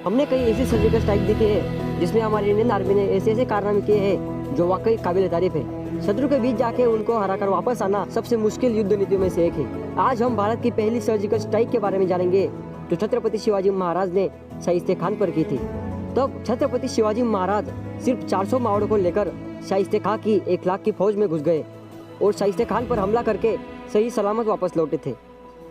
हमने कई ऐसे सर्जिकल स्ट्राइक देखे हैं जिसमें हमारी इंडियन आर्मी ने ऐसे ऐसे कारनामे किए हैं जो वाकई काबिल तारीफ है। शत्रु के बीच जाके उनको हराकर वापस आना सबसे मुश्किल युद्ध नीतियों में से एक है। आज हम भारत की पहली सर्जिकल स्ट्राइक के बारे में जानेंगे जो छत्रपति शिवाजी महाराज ने शाइस्ते खान पर की थी। तब छत्रपति शिवाजी महाराज सिर्फ 400 मावड़ों को लेकर शाइस्ते खान की 1 लाख की फौज में घुस गए और शाइस्ते खान पर हमला करके सही सलामत वापस लौटे थे।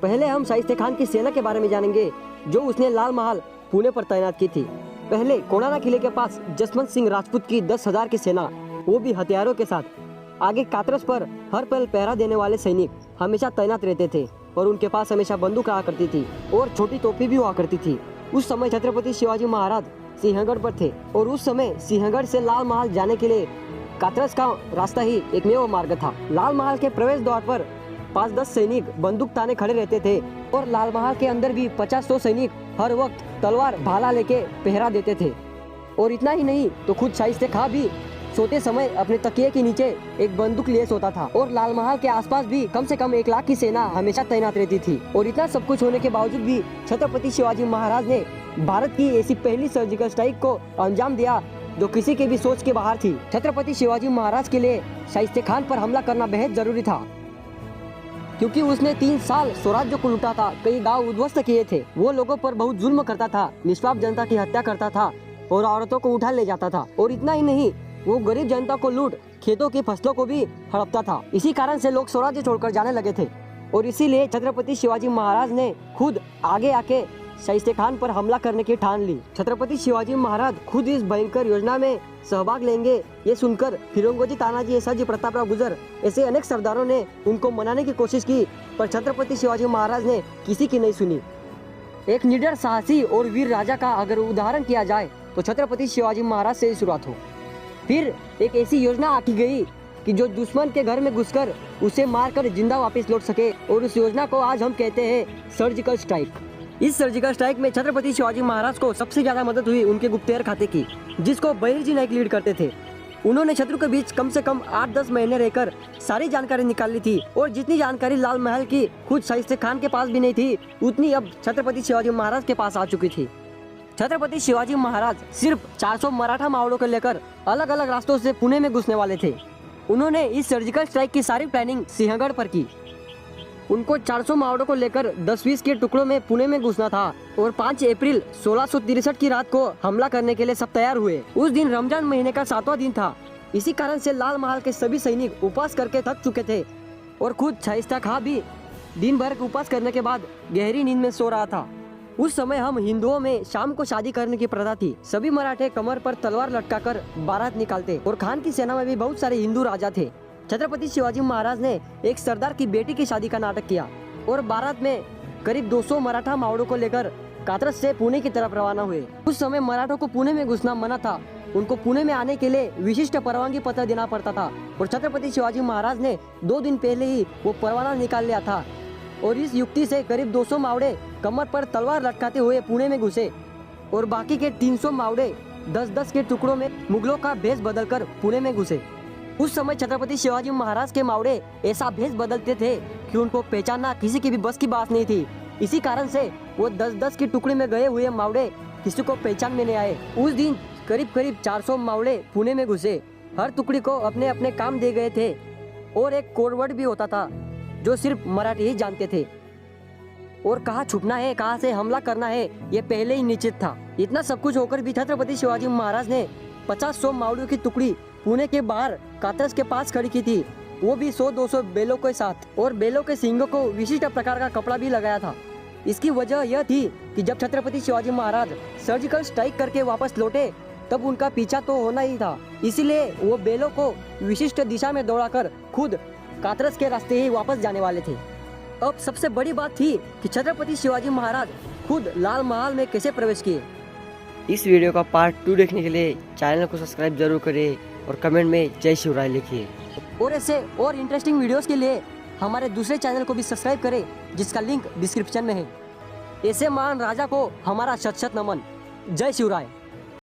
पहले हम शाइस्ते खान की सेना के बारे में जानेंगे जो उसने लाल महल पुणे पर तैनात की थी। पहले कोणार्क किले के पास जसवंत सिंह राजपूत की 10,000 की सेना, वो भी हथियारों के साथ। आगे कातरस पर हर पल पहरा देने वाले सैनिक हमेशा तैनात रहते थे और उनके पास हमेशा बंदूक रहा करती थी और छोटी तोपी भी हुआ करती थी। उस समय छत्रपति शिवाजी महाराज सिंहगढ़ पर थे और उस समय सिंहगढ़ से लाल महल जाने के लिए कातरस का रास्ता ही एकमेव मार्ग था। लाल महल के प्रवेश द्वार पर 5-10 सैनिक बंदूक ताने खड़े रहते थे और लाल महल के अंदर भी 50-100 सैनिक हर वक्त तलवार भाला लेके पहरा देते थे। और इतना ही नहीं तो खुद शाइस्ते खां भी सोते समय अपने तकिए के नीचे एक बंदूक लिए सोता था और लाल महल के आसपास भी कम से कम 1 लाख की सेना हमेशा तैनात रहती थी। और इतना सब कुछ होने के बावजूद भी छत्रपति शिवाजी महाराज ने भारत की ऐसी पहली सर्जिकल स्ट्राइक को अंजाम दिया जो किसी के भी सोच के बाहर थी। छत्रपति शिवाजी महाराज के लिए शाइस्ते खान पर हमला करना बेहद जरूरी था क्योंकि उसने 3 साल स्वराज्य को लूटा था, कई गांव उद्ध्वस्त किए थे, वो लोगों पर बहुत जुल्म करता था, निष्पाप जनता की हत्या करता था और औरतों को उठा ले जाता था। और इतना ही नहीं, वो गरीब जनता को लूट खेतों की फसलों को भी हड़पता था। इसी कारण से लोग स्वराज्य छोड़कर जाने लगे थे और इसीलिए छत्रपति शिवाजी महाराज ने खुद आगे आके शाइस्ते खान पर हमला करने की ठान ली। छत्रपति शिवाजी महाराज खुद इस भयंकर योजना में सहभाग लेंगे ये सुनकर फिरंगोजी तानाजी एसाजी प्रतापराव गुजर ऐसे अनेक सरदारों ने उनको मनाने की कोशिश की, पर छत्रपति शिवाजी महाराज ने किसी की नहीं सुनी। एक निडर साहसी और वीर राजा का अगर उदाहरण किया जाए तो छत्रपति शिवाजी महाराज से ही शुरुआत हो। फिर एक ऐसी योजना आकी गई कि जो दुश्मन के घर में घुसकर उसे मारकर जिंदा वापस लौट सके, और उस योजना को आज हम कहते हैं सर्जिकल स्ट्राइक। इस सर्जिकल स्ट्राइक में छत्रपति शिवाजी महाराज को सबसे ज्यादा मदद हुई उनके गुप्तचर खाते की, जिसको बहिर्जी नायक लीड करते थे। उन्होंने शत्रु के बीच कम से कम 8-10 महीने रहकर सारी जानकारी निकाल ली थी और जितनी जानकारी लाल महल की खुद शाइस्ते खान के पास भी नहीं थी उतनी अब छत्रपति शिवाजी महाराज के पास आ चुकी थी। छत्रपति शिवाजी महाराज सिर्फ 400 मराठा मावड़ों को लेकर अलग अलग रास्तों से पुणे में घुसने वाले थे। उन्होंने इस सर्जिकल स्ट्राइक की सारी प्लानिंग सिंहगढ़ पर की। उनको 400 मावड़ों को लेकर 10-20 के टुकड़ों में पुणे में घुसना था और 5 अप्रैल 1663 की रात को हमला करने के लिए सब तैयार हुए। उस दिन रमजान महीने का 7वां दिन था। इसी कारण से लाल महल के सभी सैनिक उपवास करके थक चुके थे और खुद शाइस्ते खां भी दिन भर उपवास करने के बाद गहरी नींद में सो रहा था। उस समय हम हिंदुओं में शाम को शादी करने की प्रथा थी। सभी मराठे कमर पर तलवार लटकाकर बारात निकालते और खान की सेना में भी बहुत सारे हिंदू राजा थे। छत्रपति शिवाजी महाराज ने एक सरदार की बेटी की शादी का नाटक किया और बारात में करीब 200 मराठा मावड़ों को लेकर कातरस से पुणे की तरफ रवाना हुए। उस समय मराठों को पुणे में घुसना मना था। उनको पुणे में आने के लिए विशिष्ट परवानगी पत्र देना पड़ता था और छत्रपति शिवाजी महाराज ने 2 दिन पहले ही वो परवाना निकाल लिया था और इस युक्ति से करीब 200 मावड़े कमर पर तलवार लटकाते हुए पुणे में घुसे और बाकी के 300 मावड़े 10-10 के टुकड़ों में मुगलों का भेष बदलकर पुणे में घुसे। उस समय छत्रपति शिवाजी महाराज के मावड़े ऐसा भेष बदलते थे कि उनको पहचानना किसी की भी बस की बात नहीं थी। इसी कारण से वो 10-10 के टुकड़े में गए हुए मावड़े किसी को पहचान में नहीं आए। उस दिन करीब 400 मावड़े पुणे में घुसे। हर टुकड़ी को अपने अपने काम दे गए थे और एक कोडवर्ड भी होता था जो सिर्फ मराठी ही जानते थे और कहाँ छुपना है, कहाँ से हमला करना है, ये पहले ही निश्चित था। इतना सब कुछ होकर भी छत्रपति शिवाजी महाराज ने 50-100 मावड़ियों की टुकड़ी पुणे के बाहर कातरस के पास खड़ी की थी, वो भी 100-200 बेलों के साथ, और बेलों के सींगों को विशिष्ट प्रकार का कपड़ा भी लगाया था। इसकी वजह यह थी कि जब छत्रपति शिवाजी महाराज सर्जिकल स्ट्राइक करके वापस लौटे तब उनका पीछा तो होना ही था, इसीलिए वो बेलों को विशिष्ट दिशा में दौड़ाकर खुद कातरस के रास्ते ही वापस जाने वाले थे। अब सबसे बड़ी बात थी कि छत्रपति शिवाजी महाराज खुद लाल महल में कैसे प्रवेश किए। इस वीडियो का पार्ट 2 देखने के लिए चैनल को सब्सक्राइब जरूर करें और कमेंट में जय शिवराय लिखिए। और ऐसे और इंटरेस्टिंग वीडियोस के लिए हमारे दूसरे चैनल को भी सब्सक्राइब करें जिसका लिंक डिस्क्रिप्शन में है। ऐसे महान राजा को हमारा शत शत नमन। जय शिवराय।